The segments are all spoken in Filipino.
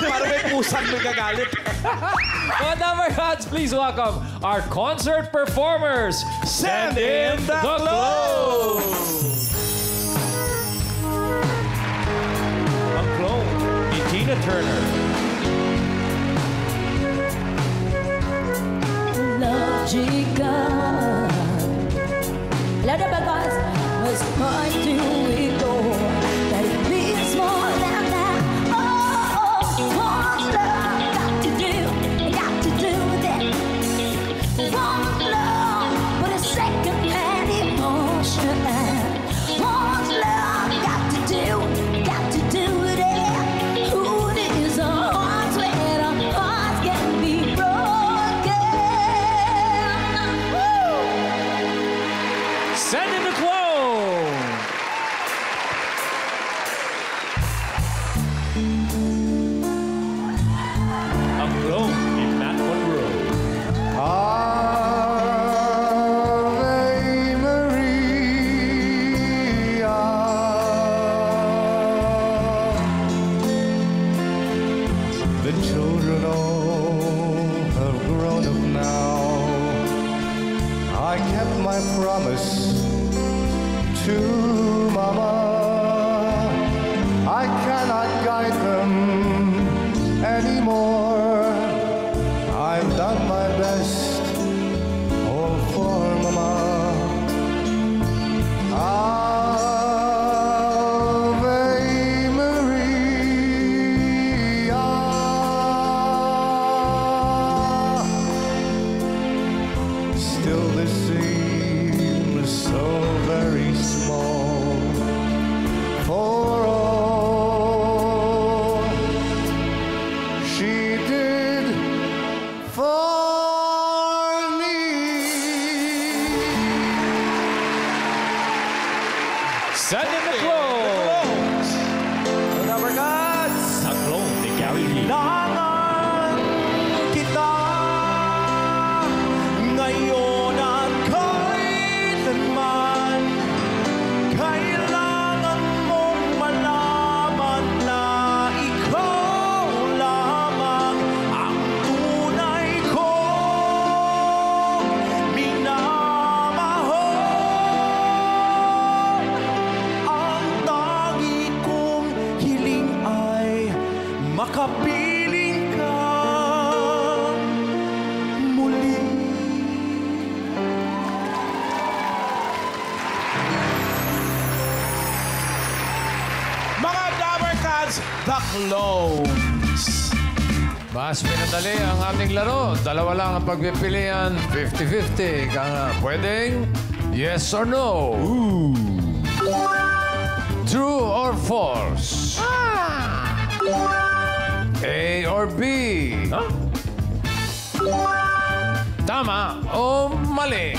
Parang may pusang nagagalit. Mga Dabber Cats, please welcome our concert performers. Send in the glow! Ang glow ni Tina Turner. Logica. Let the gods was born to ignore that it means more than that. Oh, what's love got to do with it? What's love but a second-hand emotion? What's love got to do with it? Who needs a heart when a heart can be broken? Woo! Send in the glow. Ang glow ni Matt Monroe. Ave Maria. The children all have grown up now. I kept my promise to Mama. I cannot guide them anymore. I've done my best, all for Mama. Ave Maria. Still this seems so very small for all she did for me. Send in the glow. Dabber Cats! Ang glow ni Gary Lee. Kailangan kita ngayon at kailanman. Kailangan mong malaman na ikaw lamang ang tunay kong minamahal. Ang tangi kong hiling ay makapiling ka muli. Mga Dabber Cats, the clones. Mas pinadali ang ating laro. Dalawa lang ang pagpipilian. 50-50. Kaya nga, pwedeng yes or no. True or false. A or B. Tama o mali.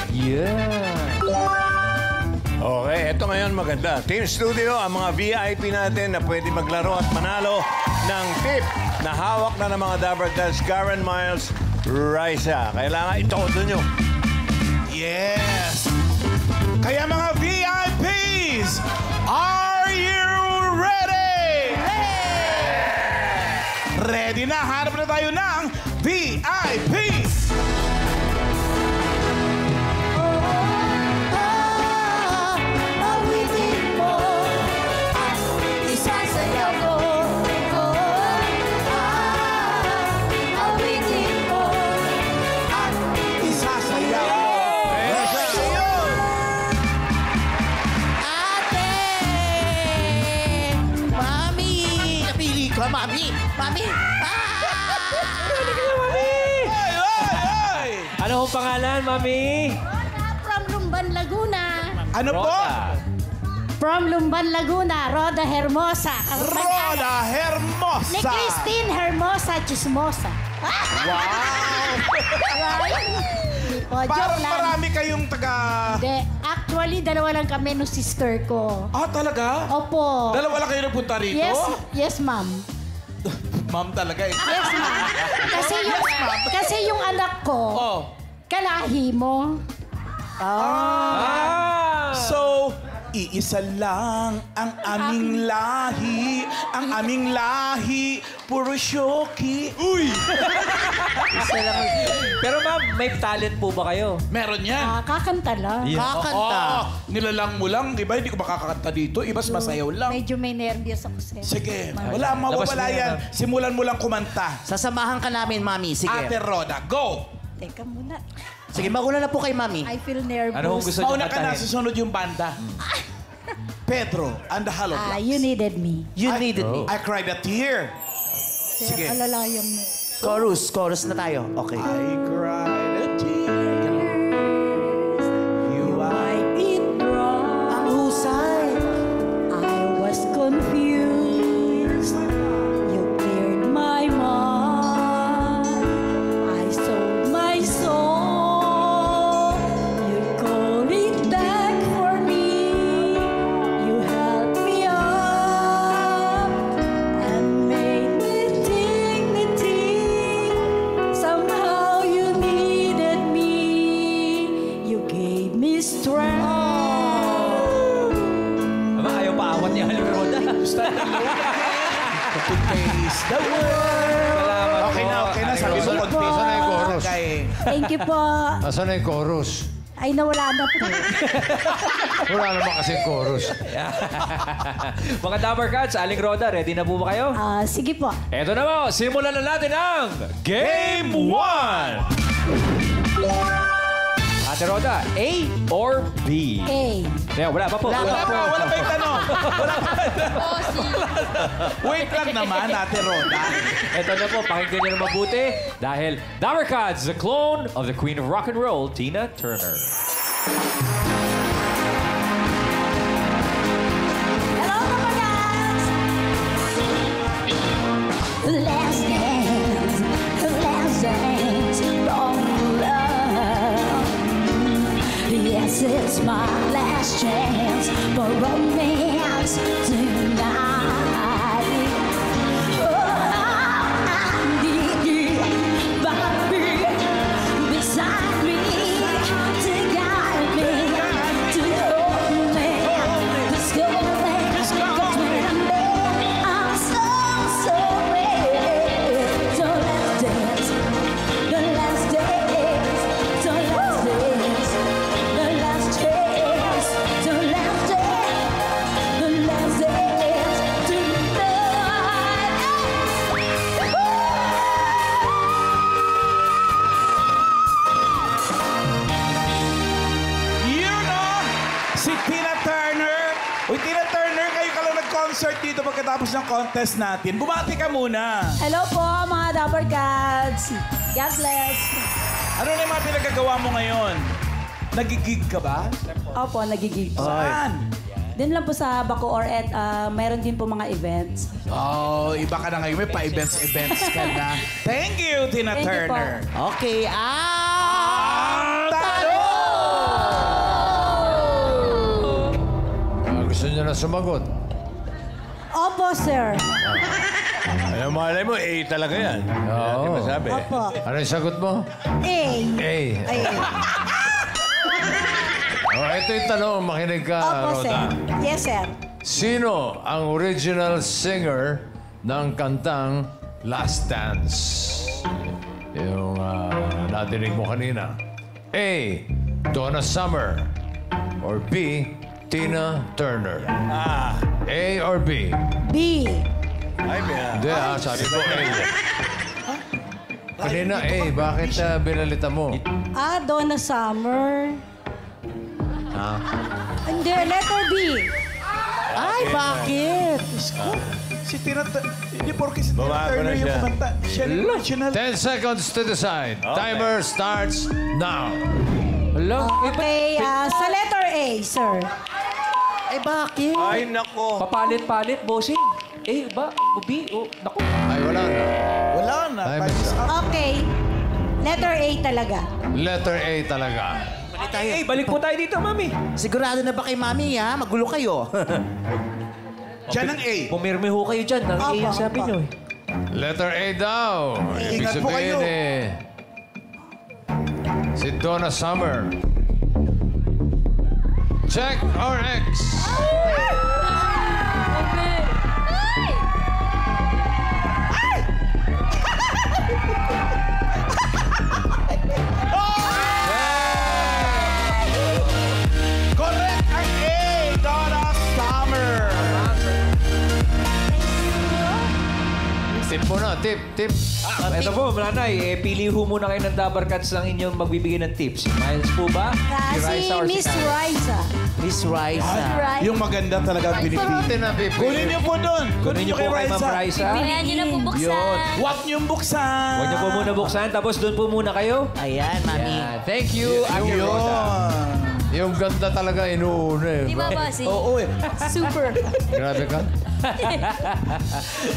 Okay, eto ngayon maganda. Team Studio, ang mga VIP natin na pwede maglaro at manalo ng tip na hawak na ng mga Dabber Cats, Karen Miles, Raisa. Kailangan itodo nyo. Yes! Kaya mga VIPs, are you ready? Ready na! Hanap na tayo ng VIPs! Mami! Mami! Ano ang pangalan, Mami? From Lumban, Laguna. Ano po? From Lumban, Laguna, Roda Hermosa. Roda Hermosa! Ni Christine Hermosa Chismosa. Wow! O, joke Parang lang. marami kayong taga... Hindi. Actually, dalawa lang kami no sister ko. Ah, talaga? Opo. Dalawa lang kayo nagpunta rito? Yes, ma'am. Ma'am talaga eh. Yes, ma'am. Kasi yung anak ko, kalahi mo. So, Iisa lang ang aming lahi. Ang aming lahi, puro shoki. Uy! Isa lang. Pero ma'am, may talent po ba kayo? Meron yan. Kakanta lang. Kakanta. Oo, nilalang mo lang, di ba? Hindi ko makakanta dito. Ibas masayaw lang. Medyo may nervyos ako sir. Sige, wala mawawala Labas mo yan. yan, Simulan mo lang kumanta. Sasamahan ka namin, Mami. Sige. Ate Roda, go! Teka muna. Sige, mauna na po kay Mami. I feel nervous. Ano kung gusto niyo Mauna ka na, kantahin? susunod yung banda. Pedro and the Holograms. You needed me. You needed me. I cried a tear. Sir, Sige. alalayan mo. Chorus na tayo. Okay. I cried a tear. You are... Might be wrong. Ang husay. I was confused. You cleared my mind. I sold my soul. You called it back for me. You helped me up and made me dignity. Somehow you needed me. You gave me strength. Aba, ayaw paawat niya, Roda. To face the world. Salamat Okay na, okay na. Sabi mo, Asan na yung chorus? Thank you po. Asan na yung chorus? Ay, nawala na po. Wala naman kasing chorus. Mga Dabber Cats, Aling Roda, ready na po ba kayo? Sige po. Eto na po, simulan na natin ang Game 1! Ate Roda, A or B? A. Yeah, wala pa po. Wala pa yung tanong. Wala pa. Wait lang naman, Ate Roda. Ito na po, pakinggan niyo na mabuti dahil Dabber Cats, the clone of the Queen of Rock and Roll, Tina Turner. Hello, kapagans! Last dance, wrong love. Yes, it's my last chance for romance tonight. Oh, I need you by me, beside me, to guide me, to hold me, discover me. 'Cause when I'm there, I'm so sorry. So let's dance, the last dance, so let's dance, the last chance, so let's dance, the last dance tonight. You know, si Tina Turner. Uy, Tina Turner, kayo ka lang nag-concert dito pagkatapos ng contest natin. Bumati ka muna. Hello po, mga Dabber Cats. God bless. Ano na yung mga pinagagawa mo ngayon? Nagigig ka ba? Opo, nagigig po. Saan? Din lang po sa Bacoor at mayroon din po mga events. Oh, iba ka na ngayon. May pa-events ka na. Thank you, Tina Thank you po. Turner. Okay, Talo! Gusto niyo na sumagot. Opo, sir. Ayaw malay mo, A talaga yan. Oo. Di ba sabi? Opo. Ano yung sagot mo? A. A. Ay. Oh, ito yung tanong. Makinig ka, Opo, sir. Roda. Yes, sir. Sino ang original singer ng kantang Last Dance? Yung nadinig mo kanina. A. Donna Summer. Or B. Tina Turner. Ah, A or B? B. ay, may Hindi sabi ko A. Kanina A. Bakit binalita mo? Donna Summer. Hindi, letter B. Ay, bakit? Si Tina Turner. Hindi porke si Tina Babago na Turner yung siya. kumanta. Siya yung original. 10 seconds to decide. Timer starts now. Hello? Okay, sa letter A, sir. Ay, bakit? Ay, nako. Papalit-palit, bossing. A ba? O B? O, naku. Ay, wala na. Wala na. Timer Time is start. up. Okay. Letter A talaga. Letter A talaga. Eh, balik po tayo dito, mami. Sigurado na ba kay Mami, ha? Magulo kayo. Diyan ang A. Pumirme ho kayo dyan. Ang A Opo, yung sabi opo. nyo eh. Letter A daw. Ibig Ingat po sabihin kayo. si Donna Summer. Check or X? Correct ang A, Donna Summer. Tip mo na, tip. Ito po, Nanay, pili ho muna kayo ng Dabber Cats ng inyong magbibigay ng tips. Si Miles po ba? Si Raisa or si Miss Karen? Raisa. Miss Raisa. Yung maganda talaga ang pinipili. Natin na pipili. Kunin niyo po doon. Kunin niyo po kay Ma'am Raisa. Kailangan niyo na po buksan. Yun. Huwag niyong buksan. Huwag niyo po muna buksan, tapos doon po muna kayo. Ayan, Mami. Yan. Thank you, Ate Rosa. Yung ganda talaga inuuna eh. Di ba, bossy? Oo eh. Super. Grabe ka.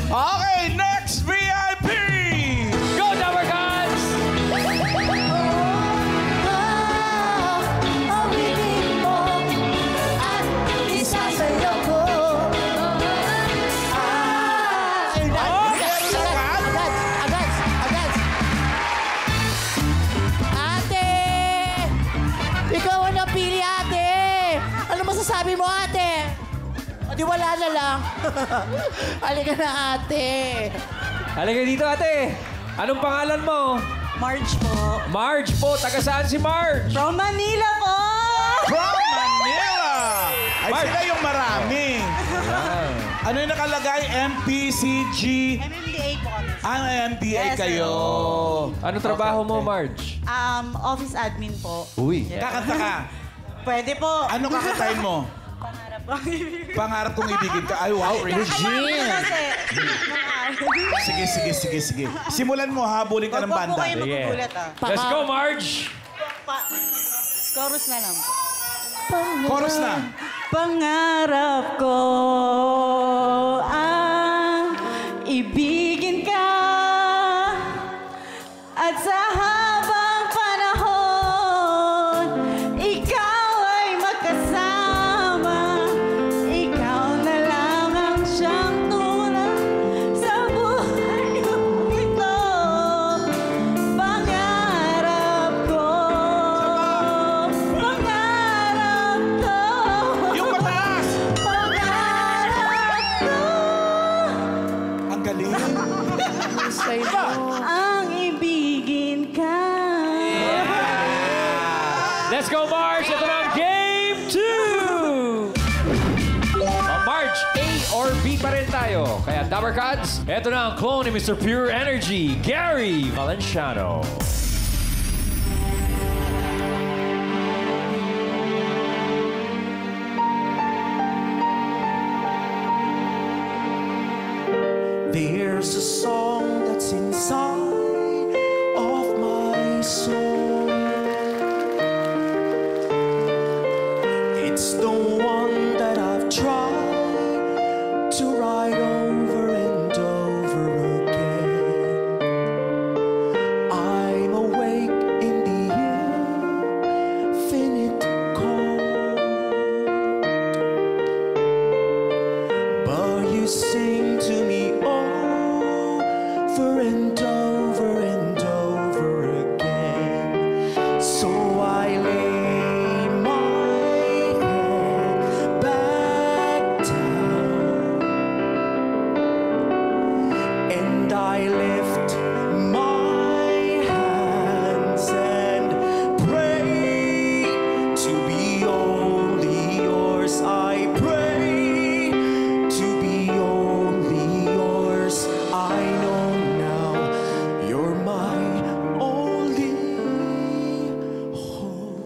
Okay, next VIP! Go, Dabber Cats! Ate! Ikaw ang napili, ate! Ano masasabi mo, ate? O di wala na lang. Halika na, ate. Halika dito, ate. Anong pangalan mo? Marge po. Marge po. Taga saan si Marge? From Manila po! From Manila! Ay, Mark. sila yung marami. Ano yung nakalagay? MPCG? MMDA po kami. Ang MBA Yes, kayo. Anong trabaho mo, Marge? Office admin po. Uy. Kakanta ka. Pwede po. Ano kakantahin mo? Pangarap po. Pangarap kong ibigin ka. Ay, wow, Regine. Kasi, Sige. Simulan mo, habulin ka ng Huwag po banda. kayo magugulat Let's go, Marge! Chorus na lang po. Chorus na. Pangarap ko ang ibigin ka at sa habang panahon ikaw ay magkasama. Ikaw na lang ang siyang tunay sa buhay kong ito. Pangarap ko, pangarap ko. Yung mataas. Pangarap ko Ang galing. ang ibigin ka. Let's go, Marge! Ito na ang Game 2! Marge, A or B pa rin tayo. Kaya Dabber Cats, ito na ang clone ni Mr. Pure Energy, Gary Valenciano. There's a song that's inside of my soul. It's the one that I've tried to write over and over again. I'm awake in the infinite cold, but you sing to me over and over and over again. So I lay my head back down and I lift my hands and pray to be only yours. I pray to be only yours. I know now you're my only hope.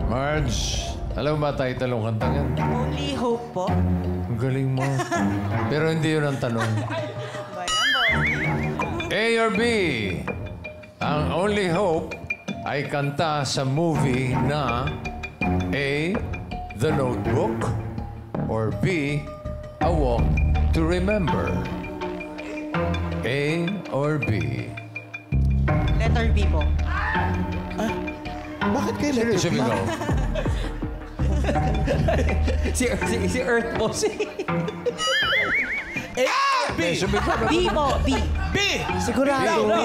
Marge, alam mo ba title ng kantang yan? Only hope po. Ang galing mo. Pero hindi yun ang tanong. A or B? Ang Only Hope ay kanta sa movie na A. The Notebook or B. A Walk to Remember. A or B? Letter B po. Bakit kayo Sino letter B? sumigaw? Si Earth po, si... Eh, B. B po, B. B. Sigurado? Ikaw, B.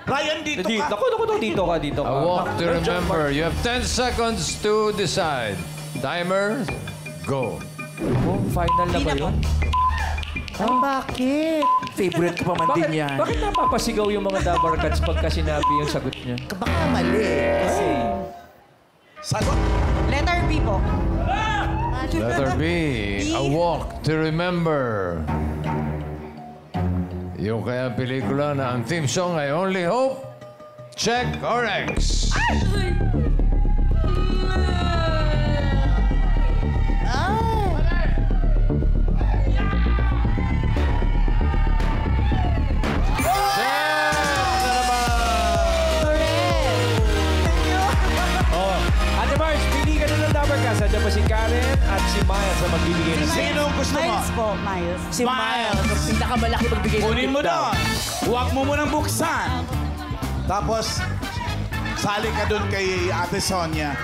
Ryan, dito Dito, ka. dito ka, dito ka. A walk to remember. You have 10 seconds to decide. Timer, go. Oh, final na Di ba na po. yun? Ay, bakit? Favorite ko pa man din yan. Bakit napapasigaw yung mga Dabar Cats pagka sinabi yung sagot niya? Baka mali. Kasi... Sagot. Letter B po. Letter B, A Walk to Remember. Yung kaya pelikula na ang theme song ay Only Hope, check or X? Ate Mars, pili ka na ng Dabar Cats. Nandiyan pa si Karen at si Maya sa magbibigay ng Sino ang gusto mo? Miles po, Miles. Si Miles, ang pinakamalaki magbigay ng Kunin mo tip daw. doon. Huwag mo munang buksan. Tapos, sali ka doon kay Ate Sonia.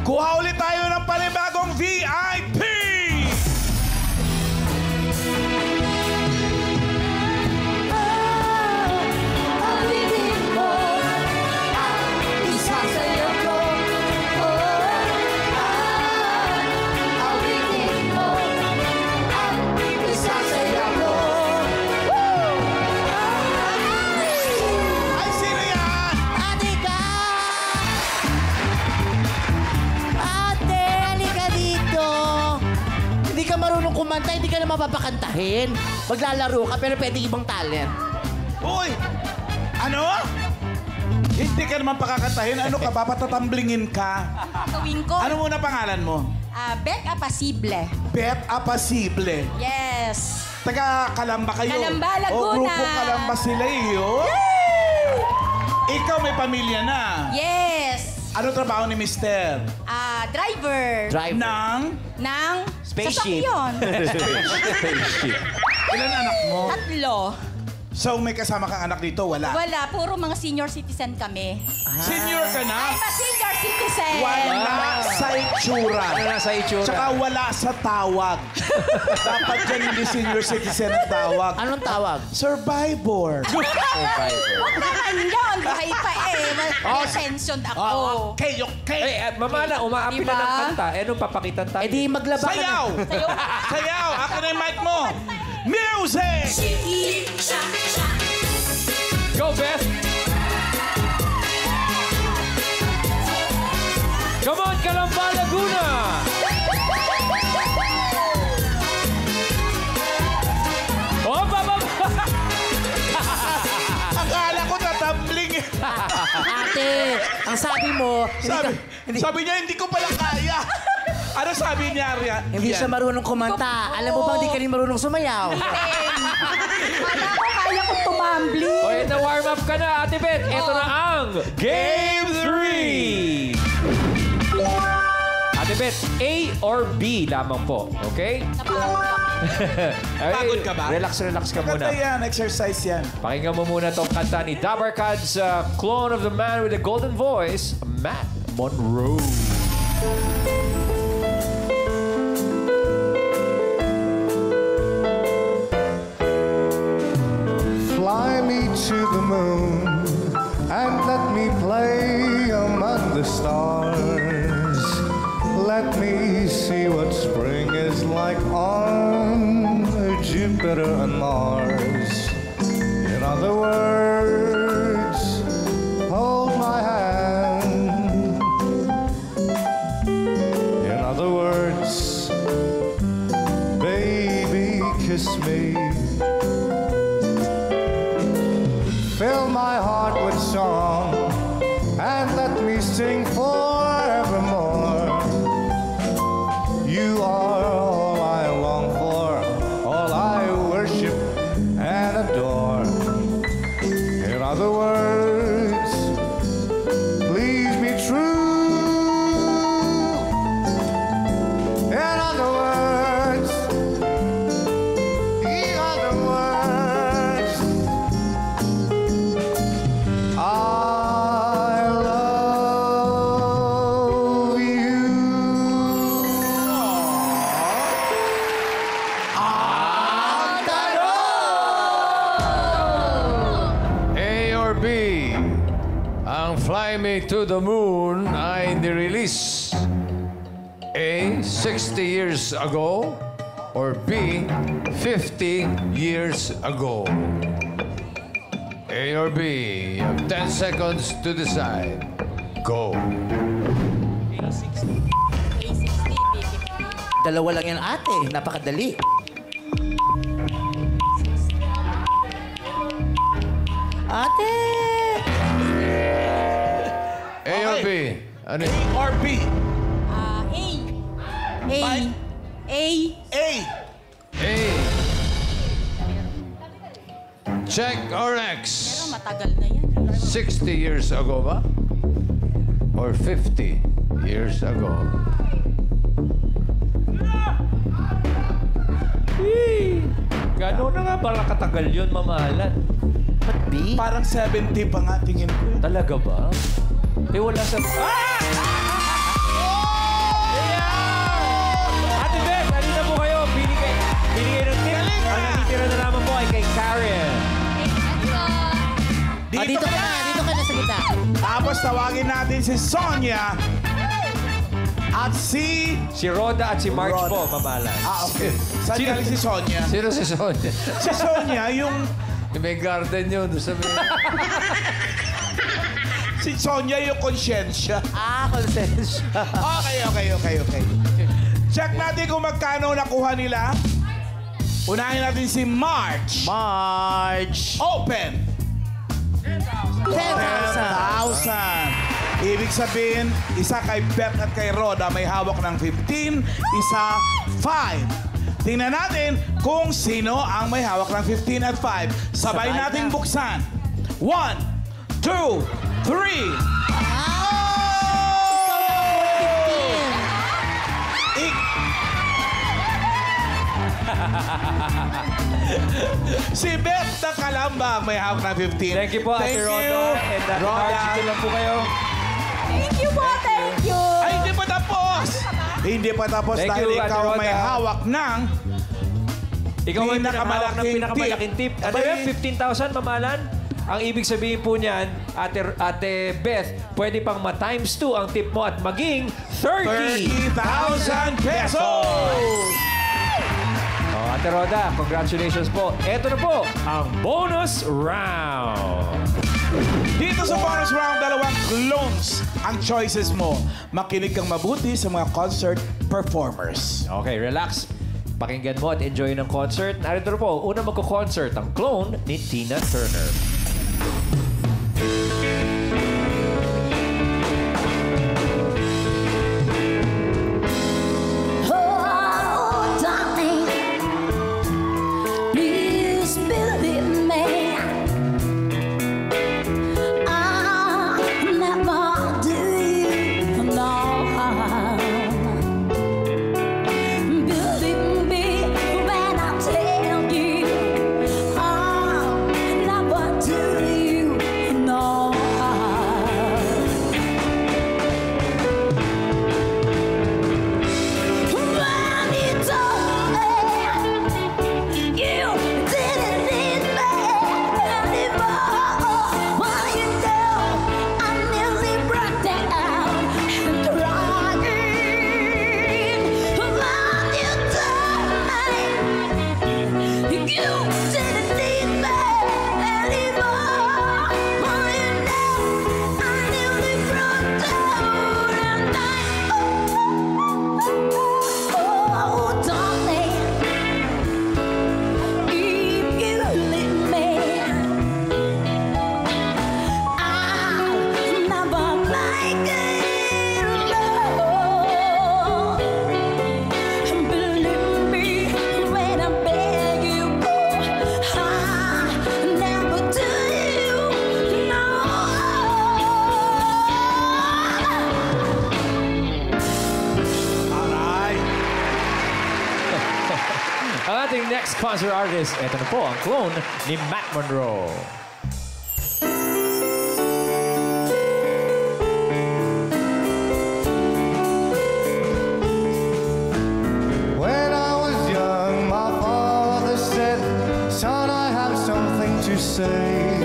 Kuha ulit tayo ng panibagong VIP! Pag-ibig mo ang isa sa'yo ko. Pag-ibig mo ang isa sa'yo ko. Ay, sino yan? Ate ka! Ate, halika dito. Hindi ka marunong kumanta, hindi ka na mapapakantahin. Maglalaro ka, pero pwede ibang talent. Uy! Ano? Hindi ka naman pakakatahin. Ano ka ba? Patatamblingin ka. Gawin ko. Ano muna pangalan mo? Beck Apasible. Beth Apasible. Yes. Taga Kalamba kayo. Kalamba, O, Laguna. grupo Kalamba sila yun. Ikaw may pamilya na. Yes. Ano trabaho ni Mister? Driver. Nang? Ng Spaceship. sasakyan. Ilan anak mo? 3. So may kasama kang anak dito? Wala. Wala, puro mga senior citizen kami. Senior ka na? I'm a senior citizen. Wala sa itsura. Ano na sa itsura? Tsaka wala sa tawag. Dapat dyan hindi senior citizen ang tawag. Anong tawag? Survivor. Huwag naman yun. Buhay pa eh. May pension ako. Okay, okay. Mamana, umaapil na Diba? ng kanta. Eh, nung papakitan tayo? Eh di maglaba ka na. Sayaw! Sayaw! Akin na yung mic mo. Music! Go, Beth! Come on, Kalamba, Laguna! Oh, baba! Akala ko tatambling. Ate, ang sabi mo, Sabi niya, hindi ko pala kaya. Ano sabi niya, Arya? hindi siya marunong kumanta. Alam mo bang hindi ka rin marunong sumayaw? Kala ko kaya kong tumambling. O, ito, warm up ka na, Ate Beth. Ito na ang Game 3! Ate Beth, A or B lamang po. Okay? Pagod ka ba? Relax ka Maganda muna. yan, exercise yan. Pakinggan mo muna tong kanta ni Dabar Cats, Clone of the Man with the Golden Voice, Matt Monroe. Fly me to the moon and let me play among the stars. Let me see what spring is like on Jupiter and Mars. In other words, hold my hand. In other words, baby, kiss me. Fill my heart with song and let me sing forevermore. You are all I long for, all I worship and adore. In other words, please be true. In other words, I love ang Fly Me to the Moon ay nirelease A. 60 years ago or B. 50 years ago? A or B? You have 10 seconds to decide. Go. Dalawa lang yan, ate. Napakadali. Ate! A or B? Ano A or B? A. Fine. A. A. A. Check or Pero X? matagal na yan. 60 years ago ba? Or 50 years ago? Gano'n na nga pala katagal yun, mamahalan. Ba't B? Parang 70 pa nga tingin ko. Talaga ba? Eh, wala sa... Ate Beth, halina po kayo. Pili kayo ng tip. Ang natitira na naman po ay kay Karen. Dito ka na sa gitna. Tapos tawagin natin si Sonia at si... Si Roda at si March Roda. po, mamahalan. Okay. Saan galing si Sonia? Sino si Sonia? Si Sonia, yung... May garden yun. Doon sa may... Si Sonia yung konsyensya. Konsensya. Okay. Check natin kung magkano nakuha nila. Unahin natin si March. March. Open! 10,000. 10,000. Ibig sabihin, isa kay Beth at kay Roda may hawak ng 15, isa 5. Tingnan natin kung sino ang may hawak ng 15 at 5. Sabay Sabay nating na. buksan. 1, 2, 3. Si Beth na Kalambang may hawak ng 15. Thank you po, Ate Thank Roda. you, And Ate Roda. March, ito lang po kayo. Thank you po, thank you. Ay, hindi pa tapos! Hindi pa tapos Thank dahil you, Ate ikaw Roda. may hawak ng... Ikaw ay pinakamahawak ng Pinakamalaking pinakamalaking tip. Ate Abay. Beth, 15,000 mamahalan. Ang ibig sabihin po niyan, Ate Beth, pwede pang ma-times 2 ang tip mo at maging 30,000 30,000 pesos! Oh, Ate Roda, congratulations po. Ito na po ang bonus round. Dito sa bonus round, dalawang clones ang choices mo. Makinig kang mabuti sa mga concert performers. Okay, relax. Pakinggan mo at enjoy ng concert. Narito na po, unang magko-concert ang clone ni Tina Turner. Oh, darling, please believe me. I'll never do you no harm. Believe me when I tell you I'll never do you no harm. When you told me you didn't need me anymore, well, you know I nearly broke down and crying. When you told me you didn't need me anymore, well, you know I nearly broke down and oh, darling, if you leave me, I'll never make it love. Believe me when I beg you, I'll never do you no Alright. Ang ating next concert artist, ito na po ang clone ni Matt Monroe. When I was young, my father said, "Son, I have something to say."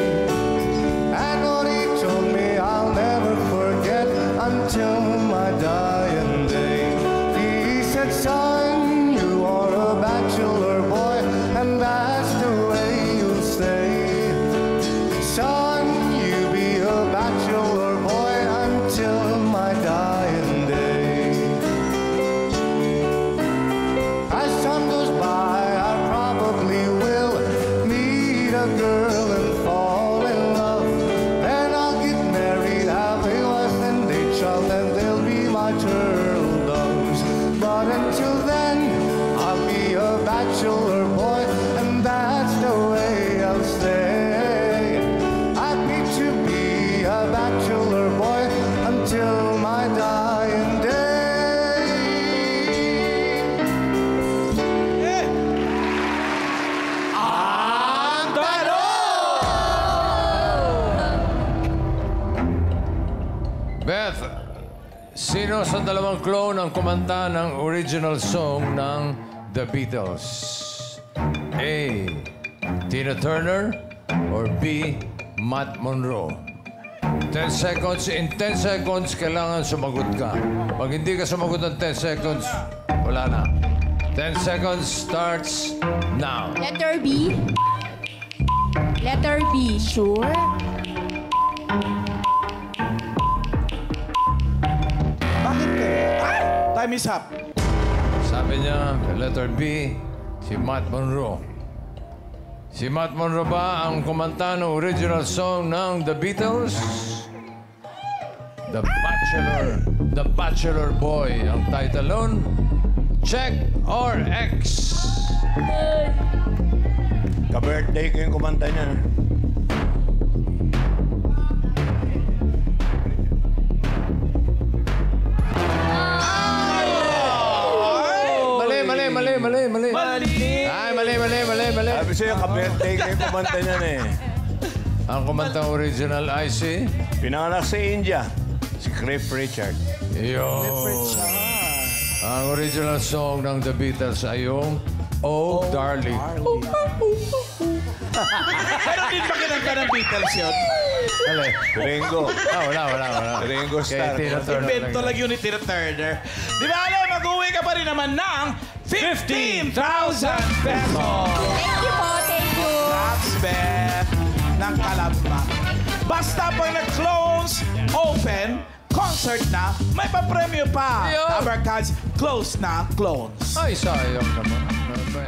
And what he told me, I'll Beth, sino sa dalawang clone ang kumanta ng original song ng The Beatles? A. Tina Turner or B. Matt Monroe? 10 seconds. In 10 seconds, kailangan sumagot ka. Pag hindi ka sumagot ng 10 seconds, wala na. 10 seconds starts now. Letter B. Letter B. Sure? Bakit ka? Ay! Time is up. Sabi niya, letter B, si Matt Monroe. Si Matt Monroe ba ang kumanta ng original song ng The Beatles? The Bachelor Boy ang title nun. Check or X? Ka-birthday ko yung kumanta niya. Mali. Ay, mali. Sabi sa'yo, ka-birthday ko yung kumanta niya eh. Ang kumantang original ay si... Pinanganak sa India, si Cliff Richard. Ang original song ng The Beatles ay yung Oh, Darling. Pero din ba kinanta ng Beatles yun? Mali. Ringo. Wala. Ringo Kay Starr. Tina Turner. Invento lang yun ni Tina Turner. Di ba alam, mag-uwi ka pa rin naman ng 15,000 pesos. Thank you po, thank you. That's Beth ng Kalamba. Basta pag nag-clones, open, concert na, may papremyo pa. Ayun. Dabarkads, close na clones. Ay, sayang naman. Ano ba?